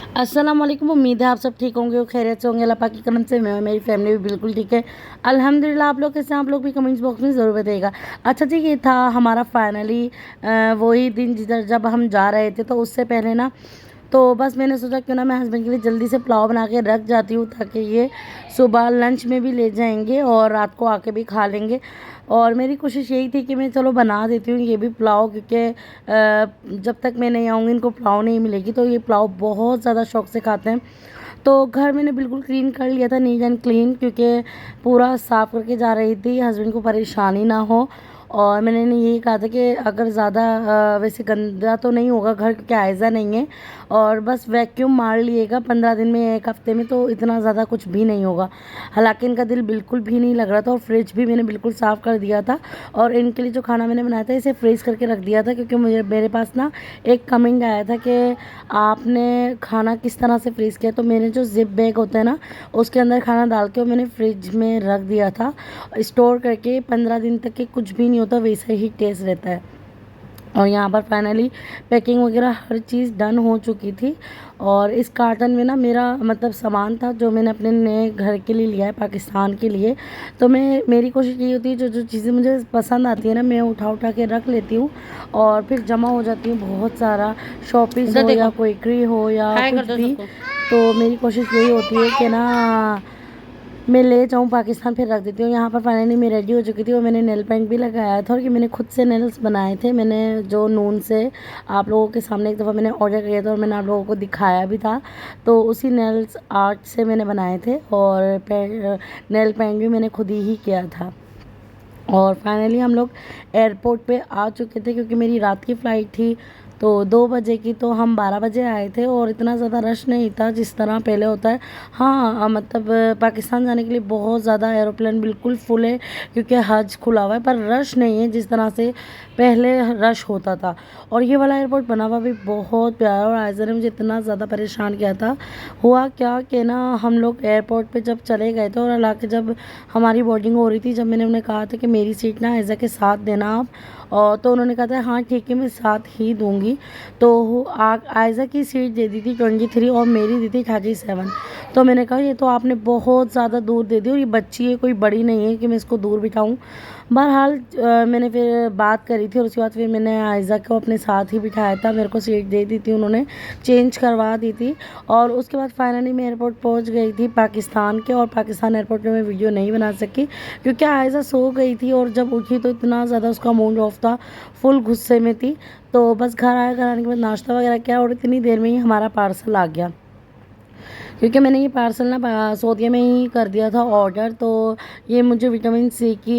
अस्सलाम वालेकुम। उम्मीद है आप सब ठीक होंगे और खैरियत से होंगे। अल्लाह पाक की करम से मैं और मेरी फैमिली भी बिल्कुल ठीक है अल्हम्दुलिल्लाह। आप लोग कैसे हैं? आप लोग भी कमेंट्स बॉक्स में ज़रूर बताइएगा। अच्छा जी, ये था हमारा फाइनली वही दिन जिधर जब हम जा रहे थे, तो उससे पहले ना तो बस मैंने सोचा क्यों ना मैं हस्बैंड के लिए जल्दी से पुलाव बना के रख जाती हूँ, ताकि ये सुबह लंच में भी ले जाएंगे और रात को आके भी खा लेंगे। और मेरी कोशिश यही थी कि मैं चलो बना देती हूँ ये भी पुलाव, क्योंकि जब तक मैं नहीं आऊँगी इनको पुलाव नहीं मिलेगी। तो ये पुलाव बहुत ज़्यादा शौक से खाते हैं। तो घर मैंने बिल्कुल क्लीन कर लिया था, नीट एंड क्लीन, क्योंकि पूरा साफ़ करके जा रही थी, हस्बैंड को परेशानी ना हो। और मैंने यही कहा था कि अगर ज़्यादा वैसे गंदा तो नहीं होगा घर, क्योंकि आयज़ा नहीं है, और बस वैक्यूम मार लिएगा 15 दिन में, 1 हफ्ते में, तो इतना ज़्यादा कुछ भी नहीं होगा। हालांकि इनका दिल बिल्कुल भी नहीं लग रहा था, और फ्रिज भी मैंने बिल्कुल साफ़ कर दिया था। और इनके लिए जो खाना मैंने बनाया था इसे फ्रीज़ करके रख दिया था, क्योंकि मेरे पास ना एक कमेंट आया था कि आपने खाना किस तरह से फ्रीज़ किया। तो मैंने जो ज़िप बैग होता है ना, उसके अंदर खाना डाल के मैंने फ्रिज में रख दिया था स्टोर करके। 15 दिन तक के कुछ भी नहीं होता, वैसा ही टेस्ट रहता है। और यहाँ पर फाइनली पैकिंग वगैरह हर चीज़ डन हो चुकी थी। और इस कार्टन में ना मेरा मतलब सामान था जो मैंने अपने नए घर के लिए लिया है, पाकिस्तान के लिए। तो मेरी कोशिश यही होती है, जो जो चीज़ें मुझे पसंद आती है ना, मैं उठा उठा के रख लेती हूँ और फिर जमा हो जाती हूँ बहुत सारा। शॉपीस हो या क्विकरी हो या कुछ भी, तो मेरी कोशिश यही होती है कि ना मैं ले जाऊँ पाकिस्तान, फिर रख देती हूँ। यहाँ पर फाइनली मैं रेडी हो चुकी थी और मैंने नेल पेंट भी लगाया था, और कि मैंने खुद से नेल्स बनाए थे। मैंने जो नून से आप लोगों के सामने एक दफ़ा मैंने ऑर्डर किया था और मैंने आप लोगों को दिखाया भी था, तो उसी नेल्स आर्ट से मैंने बनाए थे। और नेल पेंट भी मैंने खुद ही किया था। और फाइनली हम लोग एयरपोर्ट पे आ चुके थे, क्योंकि मेरी रात की फ़्लाइट थी तो 2 बजे की, तो हम 12 बजे आए थे। और इतना ज़्यादा रश नहीं था जिस तरह पहले होता है। हाँ मतलब पाकिस्तान जाने के लिए बहुत ज़्यादा एरोप्लेन बिल्कुल फुल है, क्योंकि हज खुला हुआ है, पर रश नहीं है जिस तरह से पहले रश होता था। और ये वाला एयरपोर्ट बना हुआ भी बहुत प्यारा, और आयज़ा ने मुझे इतना ज़्यादा परेशान किया था। हुआ क्या कि ना हम लोग एयरपोर्ट पे जब चले गए थे और हालांकि जब हमारी बोर्डिंग हो रही थी, जब मैंने उन्हें कहा था कि मेरी सीट ना आयज़ा के साथ देना आप, और तो उन्होंने कहा था हाँ ठीक है मैं साथ ही दूंगी। तो आयज़ा की सीट दे दी थी 23 और मेरी दी थी 37। तो मैंने कहा ये तो आपने बहुत ज़्यादा दूर दे दी, और ये बच्ची है कोई बड़ी नहीं है कि मैं इसको दूर बिठाऊँ। बहरहाल मैंने फिर बात करी थी और उसके बाद फिर मैंने आयज़ा को अपने साथ ही बिठाया था। मेरे को सीट दे दी थी, उन्होंने चेंज करवा दी थी। और उसके बाद फाइनली मैं एयरपोर्ट पहुंच गई थी पाकिस्तान के। और पाकिस्तान एयरपोर्ट में मैं वीडियो नहीं बना सकी, क्योंकि आयज़ा सो गई थी और जब उठी तो इतना ज़्यादा उसका मूड ऑफ था, फुल गुस्से में थी। तो बस घर आया, घर आने के बाद नाश्ता वगैरह किया और इतनी देर में ही हमारा पार्सल आ गया, क्योंकि मैंने ये पार्सल ना सऊदीया में ही कर दिया था ऑर्डर। तो ये मुझे विटामिन सी की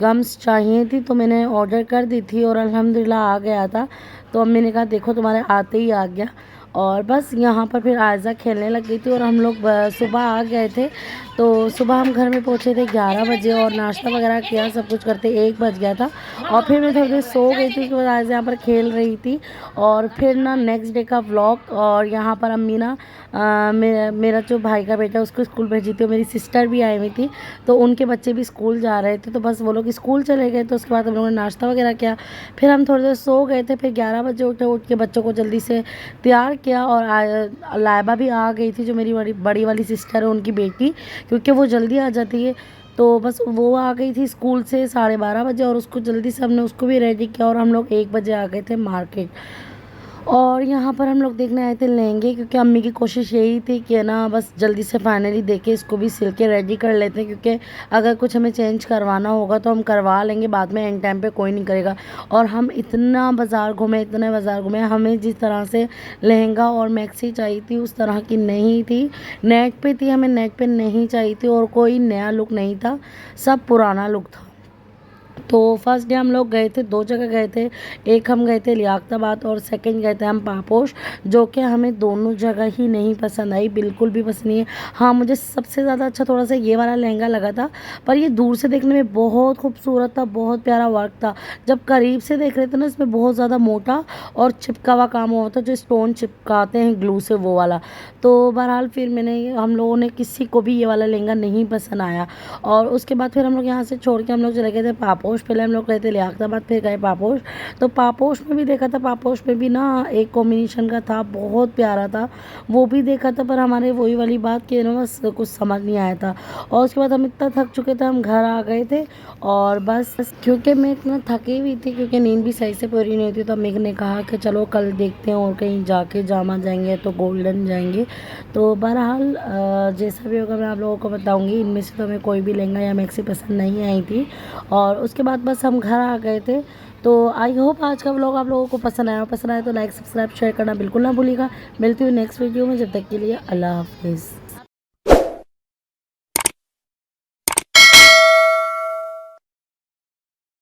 गम्स चाहिए थी, तो मैंने ऑर्डर कर दी थी और अल्हम्दुलिल्लाह आ गया था। तो अब मैंने कहा देखो तुम्हारे आते ही आ गया। और बस यहाँ पर फिर आयज़ा खेलने लग गई थी और हम लोग सुबह आ गए थे। तो सुबह हम घर में पहुँचे थे 11 बजे और नाश्ता वगैरह किया, सब कुछ करते 1 बज गया था। और फिर मैं थोड़ी देर सो गई थी, उसके बाद आयज़ा यहाँ पर खेल रही थी। और फिर ना नेक्स्ट डे का व्लॉग, और यहाँ पर अम्मी ना मेरा जो भाई का बेटा उसको स्कूल भेजी थी, और मेरी सिस्टर भी आई हुई थी, तो उनके बच्चे भी स्कूल जा रहे थे। तो बस वो लोग स्कूल चले गए, तो उसके बाद हम लोगों ने नाश्ता वगैरह किया। फिर हम थोड़ी देर सो गए थे, फिर 11 बजे उठे, उठ के बच्चों को जल्दी से तैयार किया। और लाइबा भी आ गई थी, जो मेरी बड़ी वाली सिस्टर है उनकी बेटी, क्योंकि वो जल्दी आ जाती है। तो बस वो आ गई थी स्कूल से 12:30 बजे, और उसको जल्दी से हमने उसको भी रेडी किया और हम लोग 1 बजे आ गए थे मार्केट। और यहाँ पर हम लोग देखने आए थे लहंगे, क्योंकि अम्मी की कोशिश यही थी कि ना बस जल्दी से फाइनली देके इसको भी सिल के रेडी कर लेते हैं, क्योंकि अगर कुछ हमें चेंज करवाना होगा तो हम करवा लेंगे, बाद में एंड टाइम पे कोई नहीं करेगा। और हम इतना बाज़ार घूमे, इतने बाज़ार घूमे, हमें जिस तरह से लहंगा और मैक्सी चाहिए थी उस तरह की नहीं थी। नेट पे थी, हमें नेट पे नहीं चाहिए थी, और कोई नया लुक नहीं था, सब पुराना लुक था। तो फर्स्ट डे हम लोग गए थे, 2 जगह गए थे। एक हम गए थे लियाकताबाद और सेकंड गए थे हम पापोश, जो कि हमें दोनों जगह ही नहीं पसंद आई, बिल्कुल भी पसंद नहीं है। हाँ मुझे सबसे ज़्यादा अच्छा थोड़ा सा ये वाला लहंगा लगा था, पर ये दूर से देखने में बहुत खूबसूरत था, बहुत प्यारा वर्क था। जब करीब से देख रहे थे ना, इसमें बहुत ज़्यादा मोटा और चिपका हुआ काम हुआ था, जो स्टोन चिपकाते हैं ग्लू से, वो वाला। तो बहरहाल फिर हम लोगों ने किसी को भी ये वाला लहंगा नहीं पसंद आया। और उसके बाद फिर हम लोग यहाँ से छोड़ के हम लोग चले गए थे पापोश। पापोश, पहले हम लोग गए थे लियाकताबाद, फिर गए पापोश। तो पापोश में भी देखा था, पापोश में भी ना एक कॉम्बिनेशन का था, बहुत प्यारा था, वो भी देखा था। पर हमारे वही वाली बात कि ना बस कुछ समझ नहीं आया था। और उसके बाद हम इतना थक चुके थे, हम घर आ गए थे। और बस क्योंकि मैं इतना थकी हुई थी, क्योंकि नींद भी सही से पूरी नहीं थी, तो मेघ ने कहा कि चलो कल देखते हैं और कहीं जाके जामा जाएंगे तो गोल्डन जाएंगे। तो बहरहाल जैसा भी होगा मैं आप लोगों को बताऊंगी। इनमें से तो हमें कोई भी लहंगा या मैक्सी पसंद नहीं आई थी। और उसके बाद बस हम घर आ गए थे। तो आई होप आज का व्लॉग आप लोगों को पसंद आया। पसंद आया तो लाइक सब्सक्राइब शेयर करना बिल्कुल ना भूलिएगा। मिलती हूँ नेक्स्ट वीडियो में, जब तक के लिए अल्लाह हाफिज़।